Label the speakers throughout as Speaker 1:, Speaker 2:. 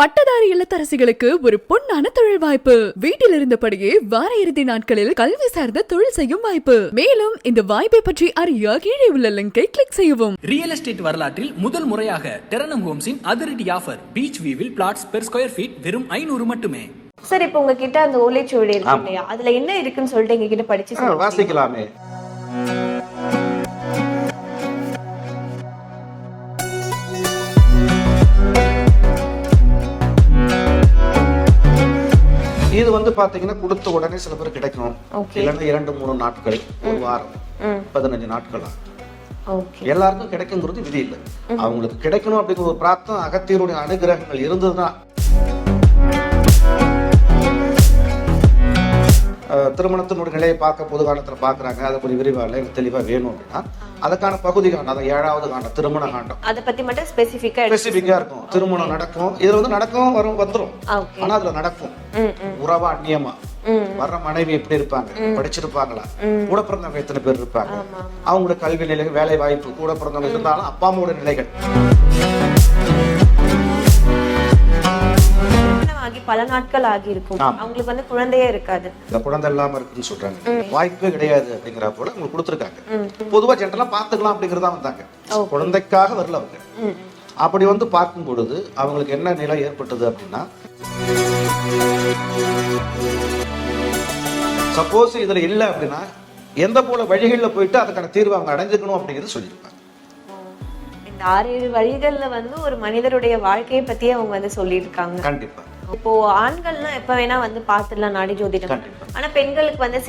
Speaker 1: பட்டதாரி இல்லத்தரசிகளுக்கு ஒரு பொன்னான தொழில் வாய்ப்பு. வீட்டில் இருந்தபடியே வார இறுதி நாட்களில் கல்வி சார்ந்த தொழில் செய்யும் வாய்ப்பு. மேலும் இந்த வாய்ப்பை பற்றி அறிய கீழே உள்ள லிங்கை கிளிக் செய்யவும்.
Speaker 2: ரியல் எஸ்டேட் வரலாற்றில் முதல் முறையாக டெரனம் ஹோம்ஸின் அதிரடி ஆஃபர். பீச் வியூவில் பிளாட்ஸ் பெர் ஸ்கொயர் ஃபீட் வெறும் 500 மட்டுமே.
Speaker 3: சார், இப்போ உங்ககிட்ட அந்த ஓலைச்சுவடி இருக்கு இல்லையா, அதுல என்ன இருக்குன்னு சொல்லிட்டு எங்க கிட்ட படிச்சு
Speaker 4: வாசிக்கலாமே. இது வந்து பாத்தீங்கன்னா கொடுத்த உடனே சில பேர் கிடைக்கும், இல்லைன்னா 2-3 நாட்கள், ஒரு வாரம், 15 நாட்கள் எல்லாருக்கும் கிடைக்குங்கிறது விதி இல்லை. அவங்களுக்கு கிடைக்கணும் அப்படிங்கிற ஒரு பிரார்த்தம் அகத்தியருடைய அனுகிரகங்கள் இருந்ததுதான். திருமணத்தினுடைய நிலையை பார்க்க பொது காலத்தில் பார்க்குறாங்க, அதை கொஞ்சம் விரிவாக இல்லை எனக்கு தெளிவாக வேணும் அப்படின்னா அதுக்கான பகுதி காண்டம், அதை 7வது காண்டம் திருமண காண்டம்.
Speaker 3: அதை பத்தி மட்டும் ஸ்பெசிஃபிக்கா இருக்கும். திருமணம் நடக்கும், இதுல வந்து நடக்கும் வந்துரும், ஆனா அதுல நடக்கும் உறவா அந்நியமா வர்ற மனைவி எப்படி இருப்பாங்க, படிச்சிருப்பாங்களா, கூட பிறந்தவங்க எத்தனை பேர் இருப்பாங்க, அவங்களோட கல்வி நிலைகள், வேலை வாய்ப்பு, கூட பிறந்தவங்க இருந்தாலும் அப்பா அம்மாவோட நிலைகள், பல நாட்கள் ஆகி இருக்கும், அவங்களுக்கு வந்து குழந்தையே இருக்காது,
Speaker 4: இந்த குழந்தை இல்லாம இருக்குன்னு சொல்றாங்க, வாய்ப்பே கிடையாது அப்படிங்கிற போல உங்களுக்கு கொடுத்துருக்காங்க. பொதுவா ஜென்ரலா பாத்துக்கலாம் அப்படிங்கறதா வந்தாங்க, குழந்தைக்காக வரல அவங்க. அப்படி வந்து பார்க்கும் பொழுது அவங்களுக்கு என்ன நிலை ஏற்பட்டது அப்படின்னா, சப்போஸ் இதுல இல்ல அப்படின்னா எந்த போல வழிகளில் போயிட்டு அதுக்கான தீர்வு அவங்க அடைஞ்சுக்கணும் அப்படிங்கிறது சொல்லியிருப்பாங்க.
Speaker 3: இந்த 6-7 வழிகள்ல வந்து ஒரு மனிதருடைய வாழ்க்கையை பத்தி அவங்க வந்து சொல்லியிருக்காங்க.
Speaker 4: கண்டிப்பா.
Speaker 3: இப்போ ஆண்கள்லாம் எப்ப வேணா வந்து பாத்துடலாம் நாடி ஜோதிடம், ஆனா பெண்களுக்கு வந்து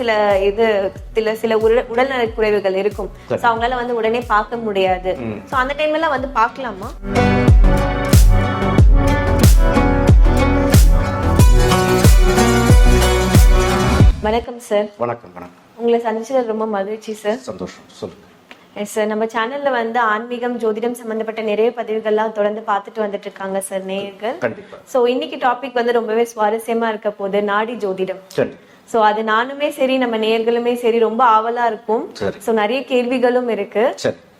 Speaker 3: சில உடல்நல குறைவுகள் இருக்கும், அவங்களால வந்து உடனே பார்க்க முடியாது. சோ அந்த டைம்ல எல்லாம் வந்து பார்க்கலாமா? வணக்கம் சார்.
Speaker 4: வணக்கம்.
Speaker 3: உங்களை சந்திச்சது ரொம்ப மகிழ்ச்சி சார்.
Speaker 4: சந்தோஷம். சொல்லுங்க.
Speaker 3: சார், நம்ம சேனல்ல வந்து ஆன்மீகம், ஜோதிடம் சம்பந்தப்பட்ட நிறைய பதிவுகள்லாம் தொடர்ந்து பார்த்துட்டு வந்துட்டு இருக்காங்க சார் நேயர்கள். சோ இன்னைக்கு டாபிக் வந்து ரொம்பவே சுவாரஸ்யமா இருக்க போது நாடி ஜோதிடம். சோ அது நானுமே சரி, நம்ம நேயர்களுமே சரி ரொம்ப ஆவலா இருக்கும். சோ நிறைய கேள்விகளும் இருக்கு.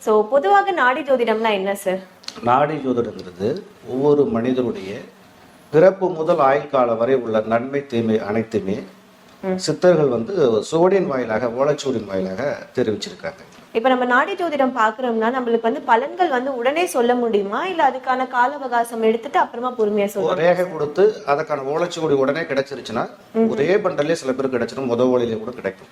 Speaker 3: சோ பொதுவாக நாடி ஜோதிடம்னா என்ன சார்?
Speaker 4: நாடி ஜோதிடம்ங்கிறது ஒவ்வொரு மனிதனுடைய பிறப்பு முதல் ஆயுள் காலம் வரை உள்ள நன்மை தீமை அனைத்துமே சித்தர்கள் வந்து சுவடியின் வாயிலாக, ஓலைச்சுவடியின் வாயிலாக தெரிவிச்சிருக்காங்க.
Speaker 3: இப்ப நம்ம நாடி ஜோதிடம் பாக்குறோம்னா நம்மளுக்கு வந்து பலன்கள் வந்து உடனே சொல்ல முடியுமா, இல்ல அதுக்கான கால அவகாசம் எடுத்துட்டு அப்புறமா பொறுமையா சொல்லுவோம்?
Speaker 4: ரேகை கொடுத்து அதுக்கான ஓலைச்சுவடி உடனே கிடைச்சிருச்சுன்னா ஒரே பண்டலே சில பேர் கிடைச்சிடும், ஓலையிலே கூட கிடைக்கும்.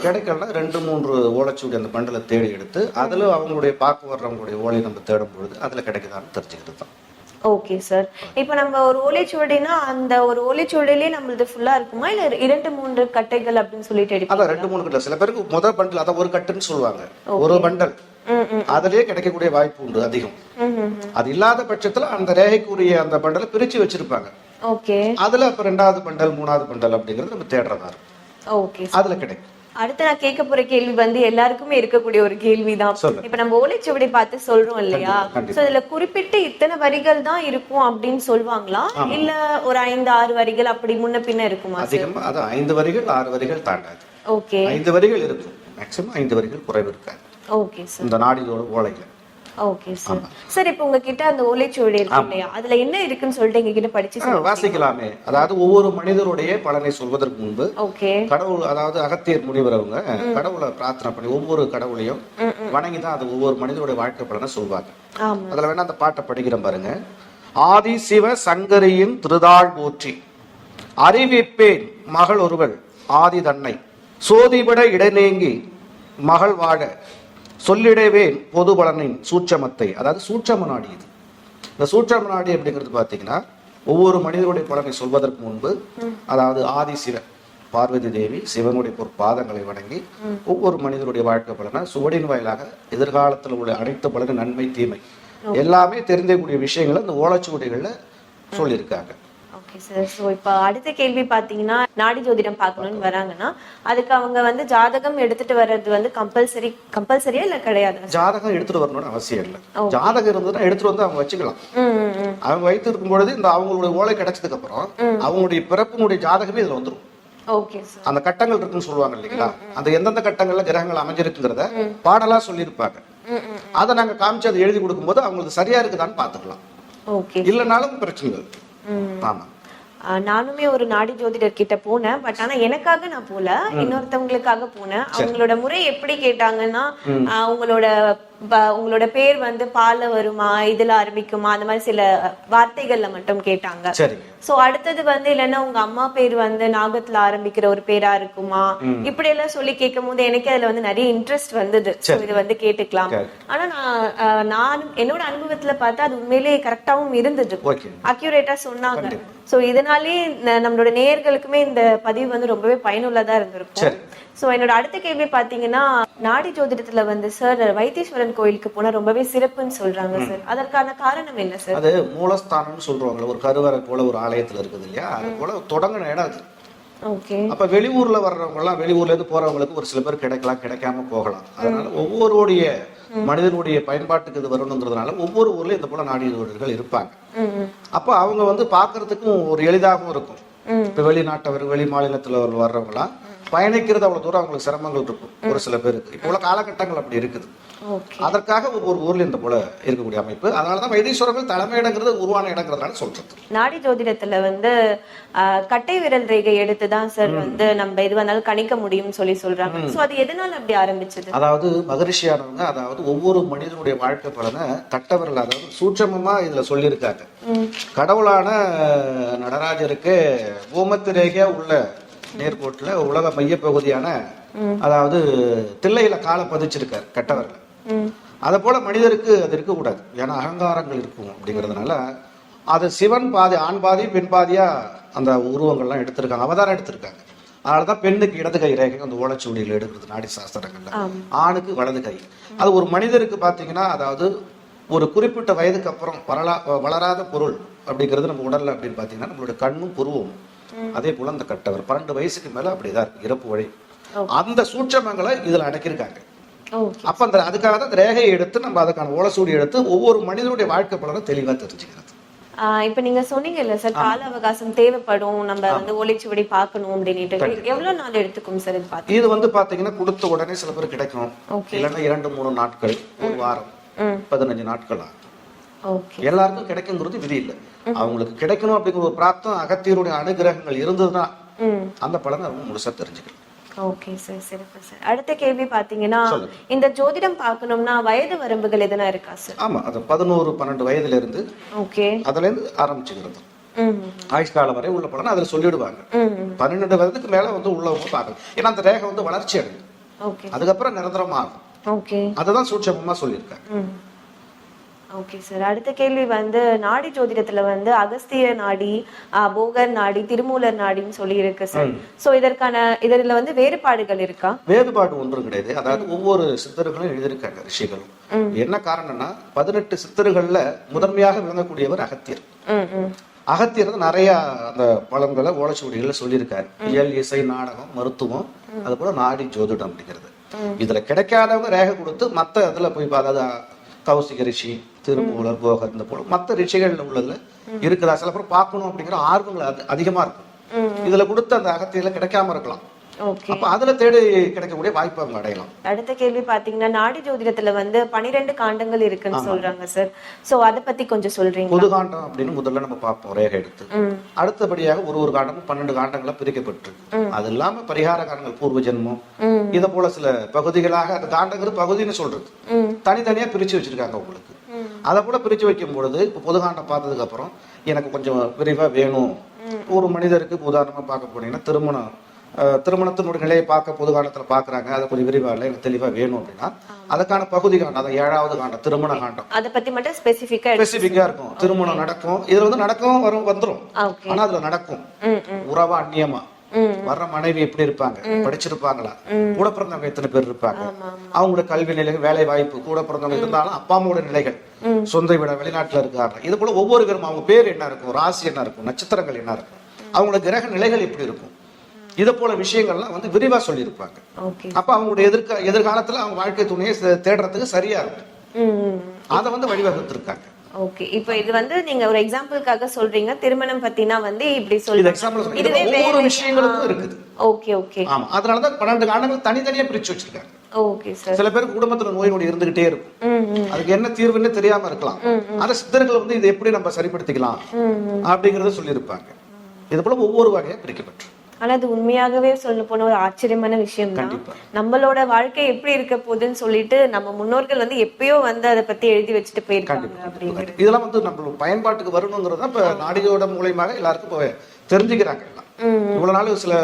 Speaker 4: கிடைக்கலன்னா 2-3 ஓலைச்சுவடி அந்த பண்டலை தேடி எடுத்து அதுல அவங்களுடைய பார்க்க வர்றவங்களுடைய ஓலையை நம்ம தேடும் பொழுது அதுல கிடைக்குதான்னு தெரிஞ்சுக்கிறது தான்.
Speaker 3: Okay sir. இப்ப நம்ம ஒரு ஓலைச்சுவடினா அந்த ஒரு ஓலைச்சுவடியிலே நம்மளது ஃபுல்லா இருக்குமா, இல்ல 2-3 கட்டைகள் அப்படின்னு சொல்லிட்டு எடுப்பீங்க?
Speaker 4: அதான் 2-3 கட்டை. சில பேருக்கு முதல் பண்டல் அத ஒரு கட்டுன்னு சொல்லுவாங்க, ஒரு பண்டல் அதுலயே கிடைக்கக்கூடிய வாய்ப்பு உண்டு அதிகம். அது இல்லாத பட்சத்துல அந்த ரேகைக்குரிய அந்த பண்டலை பிரிச்சு வச்சிருப்பாங்க.
Speaker 3: ஓகே.
Speaker 4: அதுல அப்ப 2வது பண்டல் 3வது பண்டல் அப்படிங்கறது நம்ம தேடுறதா இருக்கும்.
Speaker 3: ஓகே.
Speaker 4: அதுல கிடைக்கும்.
Speaker 3: அடுத்து நான் கேட்க போற கேள்வி வந்து எல்லாருக்குமே இருக்கக்கூடிய ஒரு கேள்விதான். இப்ப நம்ம ஓலைச்சுவடி பார்த்து சொல்றோம் இல்லையா, சோ இதுல குறிப்பிட்டு இத்தனை வரிகள் தான் இருக்கும் அப்படின்னு சொல்லுவாங்களா, இல்ல ஒரு 5-6 வரிகள் அப்படி முன்ன பின்ன இருக்குமா?
Speaker 4: அதிகமா அது 5 வரிகள் 6 வரிகள் தாண்டாது.
Speaker 3: ஓகே.
Speaker 4: 5 வரிகள் இருக்கும், மேக்ஸிமம் 5 வரிகள் குறைவு இருக்காது.
Speaker 3: Okay sir.
Speaker 4: இந்த நாடியோட ஓலைகள்.
Speaker 3: Okay sir. சார், இப்போ உங்ககிட்ட அந்த ஓலைச்சுவடி இருக்கு இல்லையா, அதுல என்ன இருக்குன்னு சொல்லிட்டு எங்க கிட்ட படிச்சு
Speaker 4: வாசிக்கலாமே. அதாவது ஒவ்வொரு மனிதருடைய பலனை சொல்வதற்கு முன்பு கடவுள், அதாவது அகத்தியர் முனிவர் அவங்க கடவுளை பிரார்த்தனை பண்ணி ஒவ்வொரு கடவுளையும் வணங்கிதான் அது ஒவ்வொரு மனிதனுடைய வாழ்க்கை பலனை சொல்வாங்க. அதுல வேணா அந்த பாட்டை படிக்கிறேன் பாருங்க. ஆதி சிவ சங்கரியின் திருதாள் போற்றி அறிவிப்பேன் மகள் ஒருவள் ஆதி தன்னை சோதிபட இடைநேங்கி மகள் வாழ சொல்லிடவேன் பொது பலனின் சூட்சமத்தை. அதாவது சூட்சம நாடி. இது இந்த சூட்சம நாடி அப்படிங்கிறது பார்த்தீங்கன்னா ஒவ்வொரு மனிதனுடைய பலனை சொல்வதற்கு முன்பு, அதாவது ஆதி சிவன் பார்வதி தேவி சிவனுடைய பாதங்களை வணங்கி ஒவ்வொரு மனிதனுடைய வாழ்க்கை பலனை சுவடின் வாயிலாக எதிர்காலத்தில் உள்ள அனைத்து பலன நன்மை தீமை எல்லாமே தெரிந்தக்கூடிய விஷயங்களை அந்த ஓலைச்சுவடிகள்ல சொல்லியிருக்காங்க.
Speaker 3: இப்ப அடுத்த கேள்வி பாத்தீங்கன்னா, நாடி ஜோதிடம் பாக்கணும்னு வராங்கன்னா அதுக்கு அவங்க வந்து ஜாதகம் எடுத்துட்டு வர்றது வந்து கம்பல்சரியா இல்ல கிடையாது?
Speaker 4: ஜாதகம் எடுத்துட்டு வரணும்னு அவசியம் இல்லை. ஜாதகம் இருந்ததுன்னா எடுத்துட்டு வந்து அவங்க வச்சுக்கலாம். அவங்க வைத்து இருக்கும் பொழுது இந்த அவங்களுடைய ஓலை கிடைச்சதுக்கு அப்புறம் அவங்களுடைய பிறப்பினுடைய ஜாதகமே இதுல வந்துடும். அந்த கட்டங்கள் இருக்குன்னு சொல்லுவாங்க இல்லைங்களா, அந்த எந்தெந்த கட்டங்கள்ல கிரகங்கள் அமைஞ்சிருக்குங்கிறத பாடலா சொல்லியிருப்பாங்க. அதை நாங்க காமிச்சு அதை எழுதி கொடுக்கும் போது அவங்களுக்கு சரியா இருக்குதான்னு பாத்துக்கலாம். இல்லைனாலும் பிரச்சனை. ஆமா.
Speaker 3: நானுமே ஒரு நாடி ஜோதிடர் கிட்ட போனேன். பட் ஆனா எனக்காக நான் போல, இன்னொருத்தவங்களுக்காக போனேன். அவங்களோட முறை எப்படி கேட்டாங்கன்னா, உங்களோட பேர் வந்து பால வருமா, இதுல ஆரம்பிக்குமா, அந்த மாதிரி சில வார்த்தைகள்ல மட்டும் கேட்டாங்க. சோ அடுத்தது வந்து இல்லைன்னா உங்க அம்மா பேர் வந்து நாகத்துல ஆரம்பிக்கிற ஒரு பேரா இருக்குமா, இப்படி எல்லாம் சொல்லி கேட்கும் போது எனக்கு அதுல வந்து நிறைய இன்ட்ரெஸ்ட் வந்தது. இது வந்து கேட்டுக்கலாம். ஆனா நான் என்னோட அனுபவத்துல பார்த்தா அது உண்மையிலேயே கரெக்டாவும் இருந்தது, அக்யூரேட்டா சொன்னாங்க. சோ இதனாலே நம்மளோட நேயர்களுக்குமே இந்த பதிவு வந்து ரொம்பவே பயனுள்ளதா இருந்திருக்கும். சோ என்னோட அடுத்த கேள்வி பாத்தீங்கன்னா, நாடி ஜோதிடத்துல வந்து சார் வைத்தீஸ்வரன் கோயிலுக்கு போனா ரொம்பவே சிறப்புன்னு சொல்றாங்க சார். அதற்கான காரணம் என்ன சார்?
Speaker 4: அது மூலஸ்தானம்னு சொல்றாங்க. ஒரு கருவறை போல ஒரு ஆலயத்துல இருக்குது இல்லையா, அது போல தொடங்கின இடம் அது. அப்ப வெளியூர்ல வர்றவங்க எல்லாம், வெளியூர்ல இருந்து போறவங்களுக்கு ஒரு சில பேர் கிடைக்கலாம், கிடைக்காம போகலாம். அதனால ஒவ்வொருடைய மனிதனுடைய பயன்பாட்டுக்கு இது வரணுங்கிறதுனால ஒவ்வொரு ஊர்லயும் இந்த போல நாடி ஜோதிடர்கள் இருப்பாங்க. அப்ப அவங்க வந்து பாக்குறதுக்கும் ஒரு எளிதாகவும் இருக்கும். இப்ப வெளிநாட்டவர், வெளி மாநிலத்துல வர்றவங்களாம் பயணிக்கிறது அவ்வளவு தூரம் அவங்களுக்கு சிரமங்கள் இருக்கும் ஒரு சில பேருக்கு. இப்போ உள்ள காலகட்டங்கள் அப்படி இருக்குது. அதற்காக ஒவ்வொரு ஊர்ல இந்த போல இருக்கக்கூடிய அமைப்பு. அதனாலதான் வைத்தீஸ்வரர்கள் தலைமையிடங்கிறது உருவான இடங்கிறதுனால சொல்றது.
Speaker 3: நாடி ஜோதிடத்துல வந்து கட்டை விரல் ரேகை எடுத்துதான் சார் வந்து நம்ம எது வந்தாலும் கணிக்க முடியும்னு சொல்றாங்க. சோ அது எதனால அப்படி ஆரம்பிச்சது?
Speaker 4: அதாவது மகரிஷியானவங்க, அதாவது ஒவ்வொரு மனிதனுடைய வாழ்க்கை பலனை கட்டை விரல், அதாவது சூட்சமமா இதுல சொல்லியிருக்காங்க. கடவுளான நடராஜருக்கு பூமத்து ரேகையா உள்ள நேர்கோட்டுல உலக மைய பகுதியான, அதாவது தில்லையில காலை பதிச்சிருக்காரு கட்டவர்கள். அத போல மனிதருக்கு அது இருக்க கூடாது, ஏன்னா அகங்காரங்கள் இருக்கும் அப்படிங்கிறதுனால அது சிவன் பாதி, ஆண் பாதி, பெண் பாதியா அந்த உருவங்கள்லாம் எடுத்திருக்காங்க, அவதாரம் எடுத்திருக்காங்க. அதனாலதான் பெண்ணுக்கு இடது கை ரேகை அந்த ஓலைச்சுவடியில் எடுக்கிறது நாடி சாஸ்திரங்கள்ல, ஆணுக்கு வலது கை. அது ஒரு மனிதருக்கு பாத்தீங்கன்னா, அதாவது ஒரு குறிப்பிட்ட வயதுக்கு அப்புறம் வளராத பொருள் அப்படிங்கிறது நம்ம உடல்ல அப்படின்னு பாத்தீங்கன்னா நம்மளுடைய கண்ணும் புருவமும். அதே போல அந்த கட்டவர் 12 வயசுக்கு மேல அப்படிதான் இருக்கு இறப்பு வழி. அந்த சூட்சமங்களை இதுல அடக்கியிருக்காங்க. அப்ப அந்த அதுக்காக தான் ரேகையை எடுத்து நம்ம அதுக்கான ஓலைச்சூடி எடுத்து ஒவ்வொரு மனிதனுடைய வாழ்க்கை பலனை தெளிவா தெரிஞ்சுக்கிறது.
Speaker 3: இப்ப நீங்க சொன்னீங்கல்ல சார், கால அவகாசம் தேவைப்படும், நம்ம வந்து ஓலைச்சுவடி பார்க்கணும் அப்படின்ட்டு, எவ்வளவு நாள் எடுத்துக்கும் சார் இது?
Speaker 4: இது வந்து பாத்தீங்கன்னா கொடுத்த உடனே சில பேர் கிடைக்கும், இல்லைன்னா 2-3 நாட்கள், ஒரு வாரம், 15 நாட்கள் ஆகும். எல்லாருக்கும் கிடைக்குங்கிறது விதி இல்லை. அவங்களுக்கு கிடைக்கணும் அப்படிங்கிற ஒரு பிரார்த்தம், அகத்தியருடைய அனுகிரகங்கள் இருந்ததுன்னா அந்த பலனை அவங்க முழுசா தெரிஞ்சுக்கலாம்.
Speaker 3: ஓகே சார், சிறப்பு சார். அடுத்த கேள்வி பாத்தீங்கன்னா, இந்த ஜோதிடம் பார்க்கணும்னா வயது வரம்புகள் எதனா இருக்கா சார்?
Speaker 4: ஆமா, அது 11-12 வயதுல இருந்து அதுல இருந்து ஆரம்பிச்சுக்கிறது. ஆயுஷ்காலம் வரை உள்ள பலனை அதுல சொல்லிடுவாங்க. 12 வயதுக்கு மேல வந்து உள்ளவங்க பார்க்கணும். ஏன்னா அந்த ரேகை வந்து வளர்ச்சி அடையும், அதுக்கப்புறம் நிரந்தரமாகும். அதுதான் சூட்சமமா சொல்லியிருக்காங்க.
Speaker 3: Okay sir. அடுத்த கேள்வி வந்து, நாடி ஜோதிடத்துல வந்து அகஸ்திய நாடி, போகர் நாடி, திருமூலர் நாடின்னு சொல்லி இருக்கு சார். சோ இதுல வந்து வேறுபாடுகள் இருக்கா?
Speaker 4: வேறுபாடு ஒன்றும் கிடையாது. அதாவது ஒவ்வொரு சித்தர்களும் எழுதியிருக்காங்க, ரிஷிகளும். என்ன காரணம்னா 18 சித்தர்கள்ல முதன்மையாக விளங்கக்கூடியவர் அகத்தியர். அகத்தியர் நிறைய அந்த பலன்களை ஓலைச்சுவடிகளை சொல்லியிருக்காரு. இயல், இசை, நாடகம், மருத்துவம், அது போல நாடி ஜோதிடம் அப்படிங்கிறது. இதுல கிடைக்காதவங்க ரேகை கொடுத்து மத்த இதுல போய், அதாவது கௌசிக ரிஷி, திருமூலர், போகர், இந்த போல மற்ற ரிஷிகள் உள்ளதுல இருக்குதா சில பேர் பார்க்கணும் அப்படிங்கிற ஆர்வங்கள் அதிகமா இருக்கும். இதுல கொடுத்த அந்த அகத்தியில கிடைக்காம இருக்கலாம். அப்ப அதுல தேடி கிடைக்கக்கூடிய வாய்ப்பு அவங்க அடையலாம்.
Speaker 3: அடுத்த கேள்வி பாத்தீங்கன்னா, நாடி ஜோதிடத்துல வந்து 12 காண்டங்கள் இருக்குன்னு சொல்றாங்க சார். சோ அத பத்தி கொஞ்சம் சொல்றீங்க?
Speaker 4: பொது காண்டம் அப்படின்னு முதல்ல நம்ம பார்ப்போம் ரேகை எடுத்து. அடுத்தபடியாக ஒரு காண்டமும் 12 காண்டங்களா பிரிக்கப்பட்டிருக்கு. அது இல்லாம பரிகார காண்டங்கள், பூர்வ ஜென்மம், இத போல சில பகுதிகளாக அந்த காண்டங்கள் பகுதின்னு சொல்றது தனித்தனியா பிரிச்சு வச்சிருக்காங்க உங்களுக்கு. அதை போல பிரிச்சு வைக்கும் பொழுது இப்ப பொது காண்டம் பார்த்ததுக்கு அப்புறம் எனக்கு கொஞ்சம் விரிவா வேணும். ஒரு மனிதருக்கு உதாரணமா பார்க்க போனீங்கன்னா, திருமணத்தினுடைய நிலையை பார்க்க பொது காண்டத்துல பாக்குறாங்க, அதை கொஞ்சம் விரிவா இல்லை, எனக்கு தெளிவா வேணும் அப்படின்னா அதுக்கான பகுதி காண்டம், அதான் 7வது காண்டம், திருமண காண்டம்.
Speaker 3: அதை பத்தி மட்டும் ஸ்பெசிபிக்கா
Speaker 4: இருக்கும். திருமணம் நடக்கும், இதுல வந்து நடக்கும், வந்துரும். ஆனா அதுல நடக்கும் உறவா, அந்நியமா வர்ற மனைவி எப்படி இருப்பாங்க, படிச்சிருப்பாங்களா, கூட பிறந்தவங்க எத்தனை பேர் இருப்பாங்க, அவங்களோட கல்வி நிலைகள், வேலை வாய்ப்பு, கூட பிறந்தவங்க இருந்தாலும் அப்பா அம்மாவோட நிலைகள், சொந்த விட வெளிநாட்டுல இருக்காங்க, இது போல ஒவ்வொரு பேரும் அவங்க பேர் என்ன இருக்கும், ராசி என்ன இருக்கும், நட்சத்திரங்கள் என்ன இருக்கும், அவங்களோட கிரக நிலைகள் எப்படி இருக்கும், இத போல விஷயங்கள்லாம் வந்து விரிவா சொல்லியிருப்பாங்க. அப்ப அவங்களுடைய எதிர்காலத்துல அவங்க வாழ்க்கை துணையை தேடுறதுக்கு சரியா இருக்கும். அதை வந்து வழிவகுத்திருக்காங்க.
Speaker 3: ஓகே, இப்போ இது வந்து நீங்க ஒரு எக்ஸாம்பிளுக்காக சொல்றீங்க, திருமணம் பத்தினா வந்து இப்படி சொல்றீங்க.
Speaker 4: ஒவ்வொரு விஷயங்களுக்கும் இருக்குது.
Speaker 3: Okay okay.
Speaker 4: ஆமா, அதனாலதான் 12 காண்டங்கள் தனித்தனியா பிரிச்சு வச்சிருக்காங்க.
Speaker 3: Okay sir.
Speaker 4: சில பேருக்கு குடும்பத்துல நோய் நொடி இருந்துகிட்டே இருக்கும், அதுக்கு என்ன தீர்வுன்னு தெரியாம இருக்கலாம். ஆனா சித்தர்கள் வந்து இதை எப்படி நம்ம சரிப்படுத்திக்கலாம் அப்படிங்கறத சொல்லியிருப்பாங்க. இது போல ஒவ்வொரு வகையா பிரிக்கப்பட்டு.
Speaker 3: ஆனா அது உண்மையாகவே சொல்ல போன ஒரு ஆச்சரியமான விஷயம் தான். நம்மளோட வாழ்க்கை எப்படி இருக்க போகுதுன்னு சொல்லிட்டு நம்ம முன்னோர்கள் வந்து எப்பயோ வந்து அதை பத்தி எழுதி வச்சுட்டு போயிருக்காங்க அப்படிங்கிறது.
Speaker 4: இதெல்லாம் வந்து நம்ம பயன்பாட்டுக்கு வரணுங்கிறத இப்ப நாடியோட மூலமாக எல்லாருக்கும் தெரிஞ்சுக்கிறாங்க. இவ்வளவு நாள் சில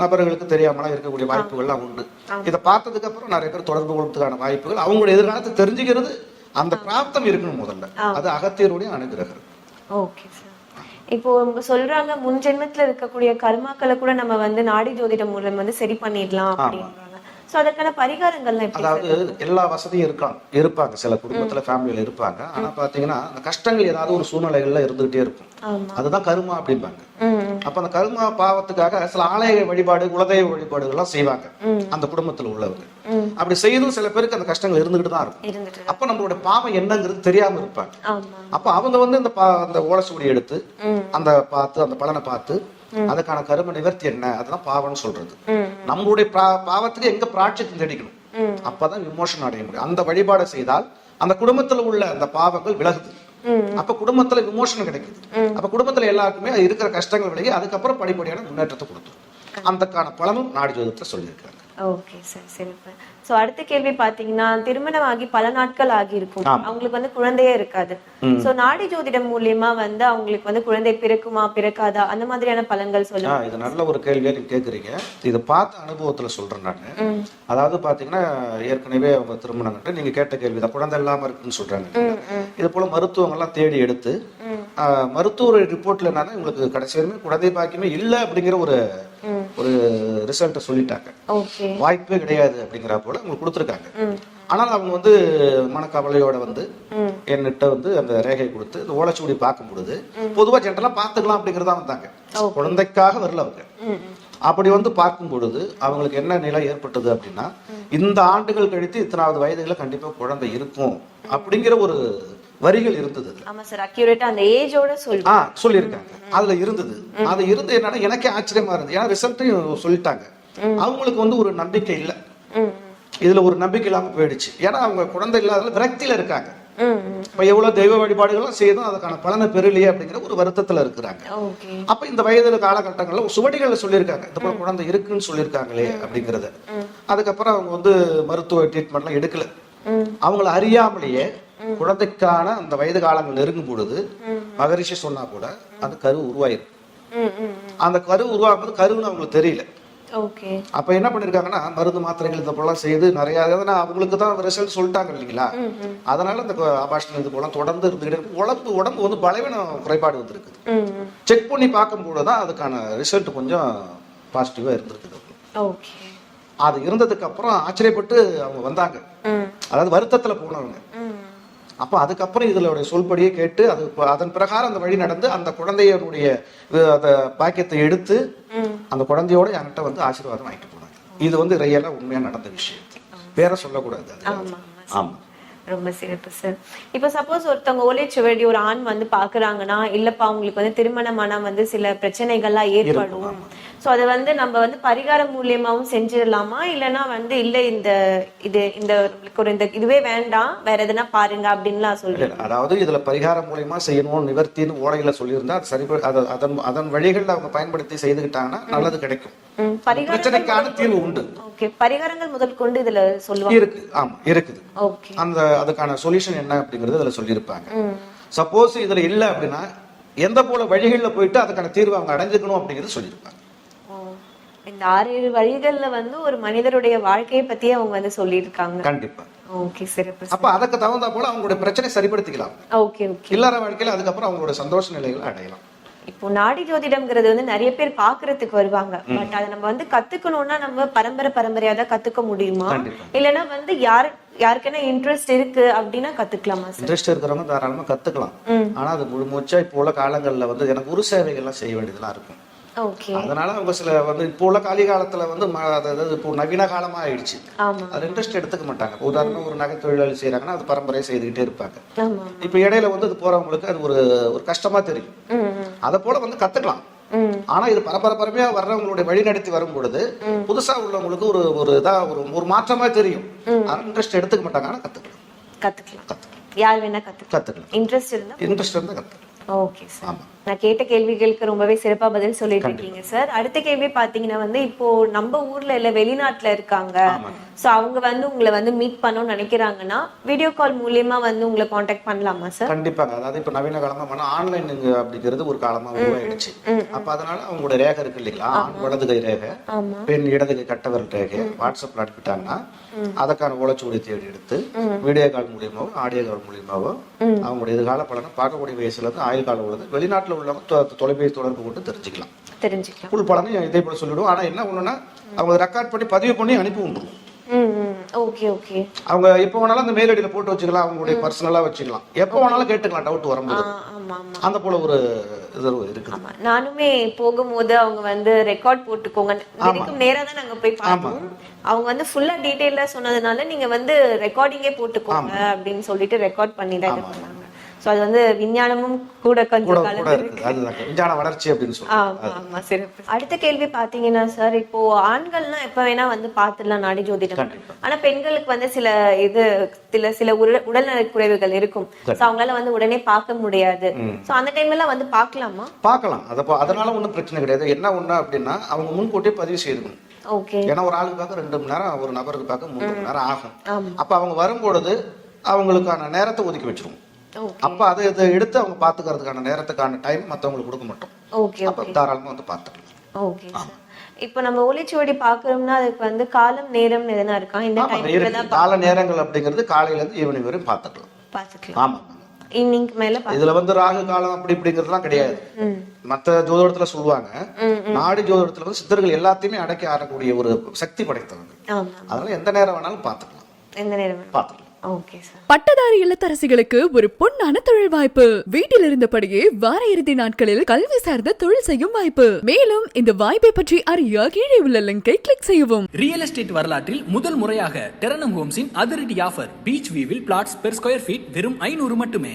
Speaker 4: நபர்களுக்கு தெரியாமலாம் இருக்கக்கூடிய வாய்ப்புகள்லாம் உண்டு. இதை பார்த்ததுக்கு அப்புறம் நிறைய பேர் தொடர்பு கொள்வதற்கான வாய்ப்புகள், அவங்களுடைய எதிர்காலத்தை தெரிஞ்சுக்கிறது, அந்த பிராப்தம் இருக்கணும் முதல்ல. அது அகத்தியருடைய அனுகிரகம்.
Speaker 3: Okay sir. இப்போ சொல்றாங்க முன் ஜென்மத்துல இருக்கக்கூடிய கர்மாக்களை கூட நம்ம வந்து நாடி ஜோதிடம் மூலம் வந்து சரி பண்ணிடலாம் அப்படின்றாங்க. சோ அதற்கான பரிகாரங்கள்லாம் எப்படி?
Speaker 4: அதாவது எல்லா வசதியும் இருப்பாங்க சில குடும்பத்துல ஃபேமிலியில இருப்பாங்க. ஆனா பாத்தீங்கன்னா அந்த கஷ்டங்கள் ஏதாவது ஒரு சூழ்நிலைகள்ல இருந்துகிட்டே இருக்கும். அதுதான் கர்மா அப்படிம்பாங்க. அப்ப அந்த கர்மா பாவத்துக்காக சில ஆலய வழிபாடு, குலதெய்வ வழிபாடுகள் எல்லாம் செய்வாங்க அந்த குடும்பத்துல உள்ளவங்க. அப்படி செய்தும் சில பேருக்கு அந்த கஷ்டங்கள் இருந்துகிட்டு தான் இருக்கும். அப்ப நம்மளோட பாவம் என்னங்கிறது தெரியாம இருப்பாங்க. அப்ப அவங்க வந்து அந்த ஓலைச்சுவடி எடுத்து அந்த பலனை பார்த்து அதுக்கான கர்ம நிவர்த்தி என்ன, அதுதான் பாவம்னு சொல்றது. நம்மளுடைய பாவத்துக்கு எங்க பிராட்சியத்தை தேடிக்கணும், அப்பதான் விமோசனம் அடைய முடியும். அந்த வழிபாடை செய்தால் அந்த குடும்பத்துல உள்ள அந்த பாவங்கள் விலகுது. அப்ப குடும்பத்துல விமோசனம் கிடைக்குது. அப்ப குடும்பத்துல எல்லாருக்குமே இருக்கிற கஷ்டங்கள் விலகி அதுக்கப்புறம் படிப்படியான முன்னேற்றத்தை கொடுத்துரும். அந்தக்கான பலனும் நாடி ஜோதிடத்தை சொல்லியிருக்காங்க.
Speaker 3: ஓகே சார், சிறப்பு. சோ அடுத்த கேள்வி பாத்தீங்கன்னா, திருமணம் ஆகி பல நாட்கள் ஆகி இருக்கும், அவங்களுக்கு வந்து குழந்தையே இருக்காது. சோ நாடி ஜோதிடம் மூலியமா வந்து அவங்களுக்கு வந்து குழந்தை பிறக்குமா பிறக்காதா அந்த மாதிரியான பலன்கள் சொல்லுங்க.
Speaker 4: இது நல்ல ஒரு கேள்வியா நீங்க கேக்குறீங்க. இதை பார்த்த அனுபவத்துல சொல்றேன் நான். அதாவது பாத்தீங்கன்னா, ஏற்கனவே அவங்க திருமணம் கட்டு நீங்க கேட்ட கேள்விதான், குழந்தை இல்லாம இருக்குன்னு சொல்றாங்க. இது போல மருத்துவங்கள்லாம் தேடி எடுத்து மருத்துவ ரிப்போர்ட்ல என்னன்னா உங்களுக்கு கடைசி வரைக்கும் குழந்தை பாக்கியமே இல்லை அப்படிங்கிற ஒரு ரிசல்ட் சொல்லிட்டாங்க. வாய்ப்பே கிடையாது அப்படிங்கிற போல உங்களுக்கு கொடுத்துருக்காங்க. ஆனால் அவங்க வந்து மனக்கவலையோட வந்து என்கிட்ட வந்து அந்த ரேகை கொடுத்து இந்த ஓலைச்சுவடி பார்க்கும் பொழுது பொதுவா ஜென்ரலா பாத்துக்கலாம் அப்படிங்கறதா வந்தாங்க. குழந்தைக்காக வரல அவங்க. அப்படி வந்து பார்க்கும் பொழுது அவங்களுக்கு என்ன நிலை ஏற்பட்டது அப்படின்னா, இந்த ஆண்டுகள் கழித்து இத்தனாவது வயதுல கண்டிப்பா குழந்தை இருக்கும் அப்படிங்கிற ஒரு வரிகள் இருந்தது.
Speaker 3: ஆமா சார், அக்யூரேட்டா அந்த ஏஜோட
Speaker 4: சொல்லியிருக்காங்க. அதுல இருந்தது. அது இருந்து என்னன்னா எனக்கே ஆச்சரியமா இருந்தது. ஏன்னா ரிசல்ட்டையும் சொல்லிட்டாங்க. அவங்களுக்கு வந்து ஒரு நம்பிக்கை இல்லை, இதுல ஒரு நம்பிக்கை இல்லாம போயிடுச்சு. ஏன்னா அவங்க குழந்தை இல்லாத விரக்தியில இருக்காங்க. இப்ப எவ்வளவு தெய்வ வழிபாடுகளும் செய்தும் அதுக்கான பலனை பெறலையே அப்படிங்கிற ஒரு வருத்தத்துல இருக்கிறாங்க. அப்ப இந்த வயதுல காலகட்டங்கள்ல சுவடிகள்ல சொல்லியிருக்காங்க, இந்த போல குழந்தை இருக்குன்னு சொல்லியிருக்காங்களே அப்படிங்கறத. அதுக்கப்புறம் அவங்க வந்து மருத்துவ ட்ரீட்மெண்ட் எல்லாம் எடுக்கல. அவங்கள அறியாமலேயே குழந்தைக்கான அந்த வயது காலங்கள் நெருங்கும் பொழுது மகரிஷி சொன்னா கூட அந்த கரு உருவாயிருக்கு. அந்த கரு உருவாகும் கருன்னு அவங்களுக்கு தெரியல. அப்ப என்ன பண்ணிருக்காங்கன்னா, மருந்து மாத்திரைகள் இந்த போல செய்து நிறைய அவங்களுக்கு தான் ரிசல்ட் சொல்லிட்டாங்க இல்லைங்களா. அதனால இந்த ஆபாஷன் இது போல தொடர்ந்து இருந்துகிட்டு உடம்பு வந்து பலவீனம் குறைபாடு வந்திருக்கு. செக் பண்ணி பார்க்கும் போதுதான் அதுக்கான ரிசல்ட் கொஞ்சம் பாசிட்டிவா இருந்திருக்குது. அது இருந்ததுக்கு அப்புறம் ஆச்சரியப்பட்டு அவங்க வந்தாங்க, அதாவது வருத்தத்துல போனவங்க. அப்ப அதுக்கப்புறம் இதுல சொல்படியே கேட்டு அதன் பிரகாரம் அந்த வழி நடந்து அந்த குழந்தையனுடைய பாக்கியத்தை எடுத்து அந்த குழந்தையோட என்கிட்ட வந்து ஆசீர்வாதம் வாங்கிட்டு போனாங்க. இது வந்து ரியலா உண்மையா நடந்த விஷயம், வேற சொல்லக்கூடாது. ஆமா,
Speaker 3: ரொம்ப சிறப்பு சார். இப்ப சப்போஸ் ஒருத்தவங்க ஓலைச்சுவடி ஒரு ஆண் வந்து பாக்குறாங்கன்னா, இல்லப்பா அவங்களுக்கு வந்து திருமணமானா வந்து சில பிரச்சனைகள்லாம் ஏற்படும், சோ அதை வந்து நம்ம வந்து பரிகாரம் மூலியமாவும் செஞ்சிடலாமா, இல்லைன்னா வந்து இல்ல இந்த இதுவே வேண்டாம் வேற எதுனா பாருங்க அப்படின்லாம் சொல்றேன்.
Speaker 4: அதாவது இதுல பரிகாரம் மூலியமா செய்யணும் நிவர்த்தின்னு ஓலைகளை சொல்லியிருந்தா அது சரி, அதன் வழிகள் அவங்க பயன்படுத்தி செய்துக்கிட்டாங்கன்னா நல்லது கிடைக்கும். பிரச்சனைக்கான தீர்வு உண்டு.
Speaker 3: பரிகாரங்கள் முதல் கொண்டு இதுல சொல்லுவாங்க.
Speaker 4: இருக்கு, ஆமா இருக்குது. அந்த அதுக்கான சொல்யூஷன் என்ன அப்படிங்கறது இதுல சொல்லியிருப்பாங்க. சப்போஸ் இதுல இல்ல அப்படின்னா எந்த போல வழிகள்ல போயிட்டு அதுக்கான தீர்வு அவங்க அடைஞ்சுக்கணும் அப்படிங்கறது சொல்லியிருப்பாங்க.
Speaker 3: இந்த 6-7 வழிகள்ல வந்து ஒரு மனிதருடைய வாழ்க்கையை பத்தி அவங்க வந்து சொல்லியிருக்காங்க.
Speaker 4: கண்டிப்பா.
Speaker 3: ஓகே, சிறப்பு.
Speaker 4: அப்ப அதுக்கு தகுந்த போல அவங்களுடைய பிரச்சனை சரிப்படுத்திக்கலாம். இல்லற வாழ்க்கையில அதுக்கப்புறம் அவங்களோட சந்தோஷ நிலைகளை அடையலாம்.
Speaker 3: இப்போ நாடி ஜோதிடம்ங்கிறது வந்து நிறைய பேர் பாக்குறதுக்கு வருவாங்க. பட் அதை நம்ம வந்து கத்துக்கணும்னா நம்ம பரம்பரையா தான் கத்துக்க முடியுமா, இல்லைன்னா வந்து யாருக்குன்னா இன்ட்ரெஸ்ட் இருக்கு அப்படின்னா கத்துக்கலாமா?
Speaker 4: இன்ட்ரெஸ்ட் இருக்கிறவங்க தாராளமா கத்துக்கலாம். ஆனா அது முழு மூச்சா இப்போ உள்ள காலங்கள்ல வந்து எனக்கு குரு சேவைகள்லாம் செய்ய வேண்டியதெல்லாம் இருக்கும். அதனால அவங்க சில வந்து இப்போ உள்ள காலத்துல வந்து அதாவது இப்போ நவீன காலமா ஆயிடுச்சு, அது இன்ட்ரெஸ்ட் எடுத்துக்க மாட்டாங்க. உதாரணம் ஒரு நகை தொழிலாளி செய்யறாங்கன்னா அது பரம்பரையை செய்துகிட்டே இருப்பாங்க. இப்ப இடையில வந்து அது போறவங்களுக்கு அது ஒரு கஷ்டமா தெரியும். அத போல வந்து கத்துக்கலாம். ஆனா இது பரபரப்பரமையா வர்றவங்களுடைய வழிநடத்தி வரும் பொழுது புதுசா உள்ளவங்களுக்கு ஒரு ஒரு இதா ஒரு மாற்றமா தெரியும். இன்ட்ரெஸ்ட் எடுத்துக்க மாட்டாங்க, ஆனா
Speaker 3: கத்துக்கலாம். யார் வேணா கத்துக்கலாம். இன்ட்ரெஸ்ட் இருந்தா கத்துக்கலாம். Okay sir. நான் கேட்ட கேள்விகளுக்கு ரொம்பவே சிறப்பா பதில் சொல்லிட்டு இருக்கீங்க சார். அடுத்த கேள்வி பாத்தீங்கன்னா வந்து இப்போ நம்ம ஊர்ல இல்ல வெளிநாட்டுல இருக்காங்க, சோ அவங்க வந்து உங்களை வந்து மீட் பண்ணணும்னு நினைக்கிறாங்கன்னா வீடியோ கால் மூலியமா வந்து உங்களை காண்டாக்ட் பண்ணலாமா சார்?
Speaker 4: கண்டிப்பாங்க. அதாவது இப்ப நவீன காலமா ஆன்லைன் அப்படிங்கிறது ஒரு காலமா உருவாயிடுச்சு. அப்ப அதனால அவங்களோட ரேகை இருக்கு இல்லைங்களா, வலது கை ரேகை, பெண் இடது கை கட்டவரல் ரேகை வாட்ஸ்அப்ல அனுப்பிட்டாங்கன்னா அதற்கான ஓலைச்சுவடி தேடி எடுத்து வீடியோ கால் மூலியமாவோ ஆடியோ கால் மூலியமாவோ அவங்களுடைய எதிர்கால பலனை பார்க்கக்கூடிய வயசுல இருந்து ஆயுள் காலம் உள்ளது வெளிநாட்டுல உள்ளவங்க தொலைபேசி தொடர்பு கொண்டு தெரிஞ்சுக்கலாம். ஃபுல் பலனை இதே போல சொல்லிடுவோம். ஆனா என்ன ஒண்ணுன்னா அவங்க ரெக்கார்ட் பண்ணி பதிவு பண்ணி அனுப்பி விட்டுருவோம். அவங்க எப்ப வேணாலும் அந்த மெயில் ஐடியில போட்டு வச்சுக்கலாம், அவங்களுடைய பர்சனலா வச்சுக்கலாம், எப்ப வேணாலும் கேட்டுக்கலாம் டவுட் வரும்போது. அந்த போல ஒரு இது இருக்கு.
Speaker 3: நானுமே போகும்போது அவங்க வந்து ரெக்கார்ட் போட்டுக்கோங்க, நேரா தான் நாங்க போய் பார்த்தோம். அவங்க வந்து ஃபுல்லா டீடைலா சொன்னதுனால நீங்க வந்து ரெக்கார்டிங்கே போட்டுக்கோங்க அப்படின்னு சொல்லிட்டு ரெக்கார்ட் பண்ணி தான் பண்ணாங்க. சோ அது வந்து விஞ்ஞானமும் கூட கொஞ்சம்
Speaker 4: விஞ்ஞான வளர்ச்சி அப்படின்னு சொல்லுவாங்க.
Speaker 3: அடுத்த கேள்வி பாத்தீங்கன்னா சார், இப்போ ஆண்கள்னா எப்ப வேணா வந்து பாத்துடலாம் நாடி ஜோதிடம், ஆனா பெண்களுக்கு வந்து சில உடல்நல குறைவுகள் இருக்கும், சோ அவங்களால வந்து உடனே பார்க்க முடியாது. சோ அந்த டைம்ல எல்லாம் வந்து பார்க்கலாமா?
Speaker 4: பார்க்கலாம். அதனால ஒன்றும் பிரச்சனை கிடையாது. என்ன ஒண்ணு அப்படின்னா அவங்க முன்கூட்டியே பதிவு செய்யணும். ஏன்னா ஒரு ஆளுக்கு பார்க்க 2 மணி நேரம், ஒரு நபருக்கு பார்க்க 3 மணி நேரம் ஆகும். அப்ப அவங்க வரும்பொழுது அவங்களுக்கான நேரத்தை ஒதுக்கி வச்சிருவோம். அப்ப அதை எடுத்து அவங்க பாத்துக்கிறதுக்கான நேரத்துக்கான டைம் மத்தவங்களுக்கு கொடுக்க மாட்டோம். அப்ப தாராளமா வந்து பாத்துக்கலாம்.
Speaker 3: இப்ப நம்ம ஒளிச்சுவடி பாக்குறோம்னா அதுக்கு வந்து காலம் நேரம் எதனா இருக்கா? இந்த டைம்ல தான்
Speaker 4: கால நேரங்கள் அப்படிங்கிறது காலையில இருந்து ஈவினிங் வரையும் பாத்துக்கலாம். ஆமா,
Speaker 3: ஈவினிங் மேல
Speaker 4: இதுல வந்து ராகு காலம் அப்படிங்கிறதுலாம் கிடையாது. மத்த ஜோதிடத்துல சொல்லுவாங்க, நாடி ஜோதிடத்துல வந்து சித்தர்கள் எல்லாத்தையுமே அடக்கி ஆடக்கூடிய ஒரு சக்தி படைத்தவங்க. அதனால எந்த நேரம் வேணாலும் பாத்துக்கலாம்.
Speaker 3: எந்த நேரம்
Speaker 4: பாத்துக்கலாம்.
Speaker 1: பட்டதாரி இல்லத்தரசிகளுக்கு ஒரு பொன்னான தொழில் வாய்ப்பு. வீட்டில் இருந்தபடியே வார இறுதி நாட்களில் கல்வி சார்ந்த தொழில் செய்யும் வாய்ப்பு. மேலும் இந்த வாய்ப்பை பற்றி அறிய கீழே உள்ள லிங்கை கிளிக் செய்யவும்.
Speaker 2: ரியல் எஸ்டேட் வரலாற்றில் முதல் முறையாக டெரனம் ஹோம்ஸின் அதிரடி ஆஃபர் பீச் வியூவில் பிளாட்ஸ் பெர் ஸ்கொயர் ஃபீட் வெறும் 500 மட்டுமே.